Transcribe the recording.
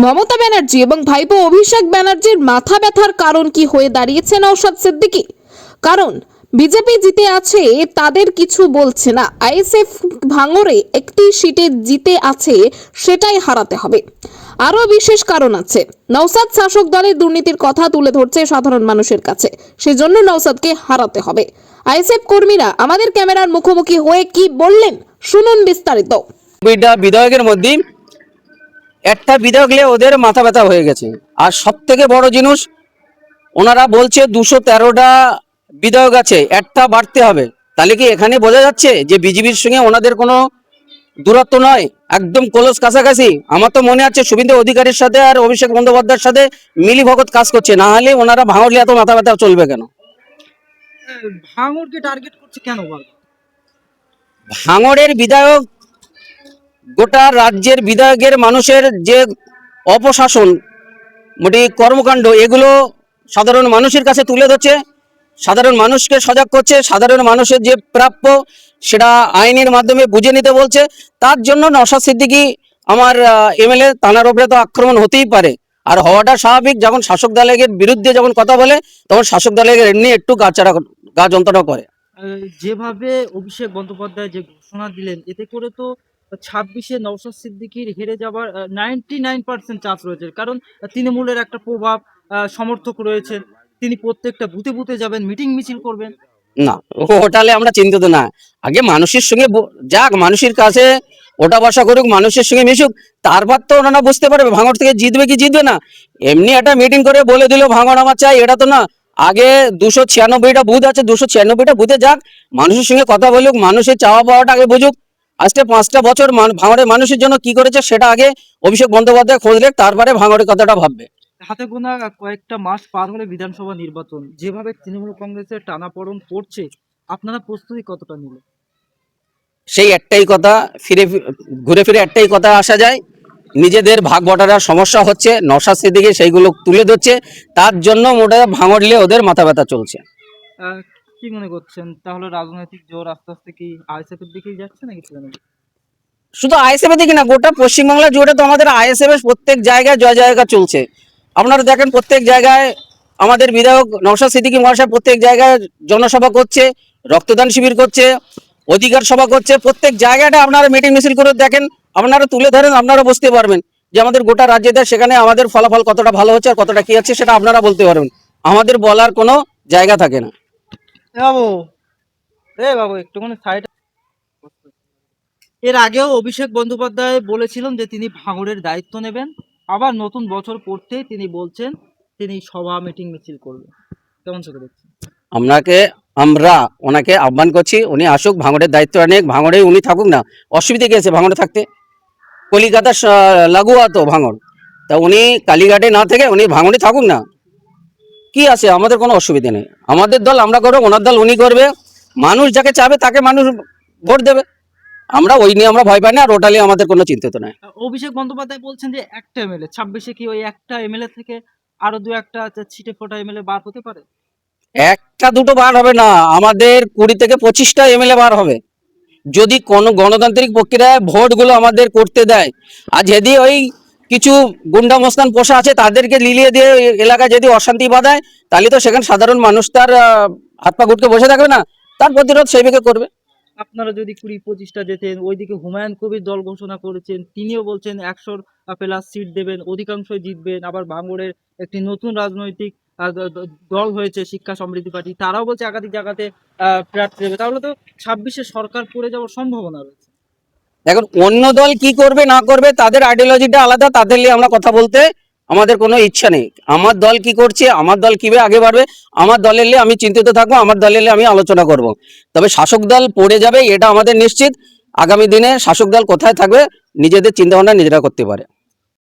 মমতা ব্যানার্জি এবং ভাইপো অভিষেক ব্যানার্জির মাথা ব্যথার কারণ কি হয়ে দাঁড়িয়েছে নওশাদ সিদ্দিকী? কারণ বিজেপি জিতে আছে, তাদের কিছু বলছে না। আইএসএফ ভাঙড়ে একটি সিটে জিতে আছে, সেটাই হারাতে হবে। আরও বিশেষ কারণ আছে। নওশাদ শাসক দলের দুর্নীতির কথা তুলে ধরছে সাধারণ মানুষের কাছে, সেজন্য নওশাদকে হারাতে হবে। আইএসএফ কর্মীরা আমাদের ক্যামেরার মুখোমুখি হয়ে কি বললেন, শুনুন বিস্তারিত। বিধায়কের মধ্যে একটা বিধায়ক নিয়ে ওদের মাথা ব্যথা হয়ে গেছে। আর সব থেকে বড় জিনিস, ওনারা বলছে 213টা বিধায়ক আছে, একটা বাড়তে হবে। তাহলে কি এখানে বোঝা যাচ্ছে যে বিজেপির সঙ্গে ওনাদের কোনো দূরত্ব নয়, একদম ক্লোজ কাছাকাছি? আমার তো মনে আছে শুভেন্দু অধিকারীর সাথে আর অভিষেক বন্দ্যোপাধ্যায়ের সাথে মিলিভগত কাজ করছে, না হলে ওনারা ভাঙড়লে এত মাথা ব্যথা চলবে কেন? ভাঙড়কে টার্গেট করছে কেন? ভাঙড়ের বিধায়ক গোটা রাজ্যের বিধায়কের মানুষের যে অপশাসন, মোটি কর্মকাণ্ড, এগুলো সাধারণ মানুষের কাছে তুলে ধরছে, সাধারণ মানুষকে সজাগ করছে, সাধারণ মানুষের যে প্রাপ্য সেটা আইনের মাধ্যমে বুঝে নিতে বলছে। তার জন্য নওশাদ সিদ্দিকী আমার এমএলএ, তানার উপরে তো আক্রমণ হতেই পারে, আর হওয়াটা স্বাভাবিক। যখন শাসক দলের বিরুদ্ধে যখন কথা বলে তখন শাসক দলের এমনি একটু গা যন্ত্রণা করে। যেভাবে অভিষেক বন্দ্যোপাধ্যায় যে ঘোষণা দিলেন, এতে করে তো 26-এ নওশাদ সিদ্দিকীর হেরে যাবার 99% চান্স রয়েছে। কারণ তৃণমূলের একটা প্রভাব, সমর্থক রয়েছেন। তিনি প্রত্যেকটা বুথে বুথে যাবেন, মিটিং মিছিল করবেন। না, ওটালে আমরা চিন্তিত না। আগে মানুষের সঙ্গে যাক, মানুষের কাছে ওটা বসা করুক, মানুষের সঙ্গে মিশুক, তারপর তো ওনারা বুঝতে পারবে ভাঙড় থেকে জিতবে কি জিতবে না। এমনি একটা মিটিং করে বলে দিল ভাঙড় আমার চাই, এটা তো না। আগে 296টা বুথ আছে, 296টা বুথে যাক, মানুষের সঙ্গে কথা বলুক, মানুষের চাওয়া পাওয়াটা আগে বুঝুক। আজকে 5টা বছর ভাঙড়ের মানুষের জন্য কি করেছে সেটা আগে অভিষেক বন্দ্যোপাধ্যায় খোঁজ নেক, তারপরে ভাঙড়ের কথাটা ভাববে। হাতে গোনা কয়েকটা মাস পার হলে বিধানসভা নির্বাচন, যেভাবে তৃণমূল কংগ্রেসের টানাপোড়েন পড়ছে, আপনারা প্রস্তুতি কতটা নিলেন? সেই একটাই কথা, ঘুরে ফিরে একটাই কথা আসা যায়, নিজেদের ভাগ বটারার সমস্যা হচ্ছে, নওশাদ সিদ্দিকী সেইগুলো তুলে ধরছে, তার জন্য মোটা ভাঙড়লে ওদের মাথা ব্যথা চলছে। কি মনে করছেন, তাহলে রাজনৈতিক জোর আস্তে আস্তে কি আইএসএফ এর দিকেই যাচ্ছে নাকি? শুধু আইএসএফ এর দিকে না, গোটা পশ্চিমবাংলা জুড়ে তো আমাদের আইএসএফ এর প্রত্যেক জায়গায় জয় জয়কার চলছে। আপনারা দেখেন প্রত্যেক জায়গায় আমাদের বিধায়ক নওশাদ সিদ্দিকী মহাশয় প্রত্যেক জায়গায় জনসভা করছে, রক্তদান শিবির করছে, অধিকার সভা করছে। প্রত্যেক জায়গাটা আপনারা মিটিং মিছিল করে দেখেন, আপনারা তুলে ধরেন, আপনারা বুঝতে পারবেন যে আমাদের গোটা রাজ্যে সেখানে আমাদের ফলাফল কতটা ভালো হচ্ছে আর কতটা কি আছে, সেটা আপনারা বলতে পারবেন। আমাদের বলার কোনো জায়গা থাকে না। বাবু একটুখানি সাইড। এর আগেও অভিষেক বন্দ্যোপাধ্যায় বলেছিলেন যে তিনি ভাঙড়ের দায়িত্ব নেবেন, আবার নতুন বছর পড়তেই তিনি বলছেন তিনি সভা মিটিং মিছিল করবেন। কেমন চোখে দেখছেন? আমরা ওনাকে আহ্বান করছি, উনি আসুক, ভাঙড়ের দায়িত্ব নেক, ভাঙড়ে উনি থাকুক না। অসুবিধা কি আছে ভাঙড়ে থাকতে? কলিকাতা লাগোয়া তো ভাঙড়, তা উনি কালীঘাটে না থেকে উনি ভাঙড়ে থাকুক না, কি আছে? আমাদের কোনো অসুবিধা নেই। আমাদের দল আমরা করবো, ওনার দল উনি করবে। মানুষ যাকে চাবে তাকে মানুষ ভোট দেবে। আমরা ওই নিয়ে আমরা ভয় পাই না, আর ওটা নিয়ে আমাদের কোনো চিন্তিত নাই। অভিষেক বন্দ্যোপাধ্যায় বলছেন যে একটা এমএলএ 26-এ কি ওই একটা এমএলএ থেকে আরো দু একটা ছিটে ফোটা এমএলএ বার হতে পারে? একটা দুটো বার হবে না, আমাদের 20 থেকে 25টা এমএলএ বার হবে, যদি কোনো গণতান্ত্রিক প্রক্রিয়ায় ভোটগুলো আমাদের করতে দেয়। আর যদি ওই কিছু গুন্ডা মস্তান পোষা আছে তাদেরকে লিলিয়ে দিয়ে এলাকায় যদি অশান্তি বাঁধায়, তাহলে তো সেখানে সাধারণ মানুষ তার হাত পা গুটকে বসে থাকবে না, তার প্রতিরোধ সেইভাবে করবে। আপনারা যদি 20-25টা যেতেন, ওইদিকে হুমায়ুন কবির দল ঘোষণা করেছেন, তিনিও বলছেন 100 প্লাস সিট দেবেন, অধিকাংশই জিতবেন। আবার ভাঙড়ের একটি নতুন রাজনৈতিক দল হয়েছে শিক্ষা সমৃদ্ধি পার্টি, তারাও বলছে একাধিক জায়গাতে প্রার্থী দেবে। তাহলে তো 26-এ সরকার পড়ে যাওয়ার সম্ভাবনা রয়েছে। এখন অন্য দল কি করবে না করবে তাদের আইডিওলজিটা আলাদা, তাদের নিয়ে আমরা কথা বলতে আমাদের কোনো ইচ্ছা নেই। আমার দল কি করছে, আমার দল কিভাবে আগে বাড়বে, আমার দলের নিয়ে আমি চিন্তিত থাকবো, আমার দলের নিয়ে আমি আলোচনা করব। তবে শাসক দল পড়ে যাবে এটা আমাদের নিশ্চিত। আগামী দিনে শাসক দল কোথায় থাকবে নিজেদের চিন্তাভাবনা নিজেরা করতে পারে।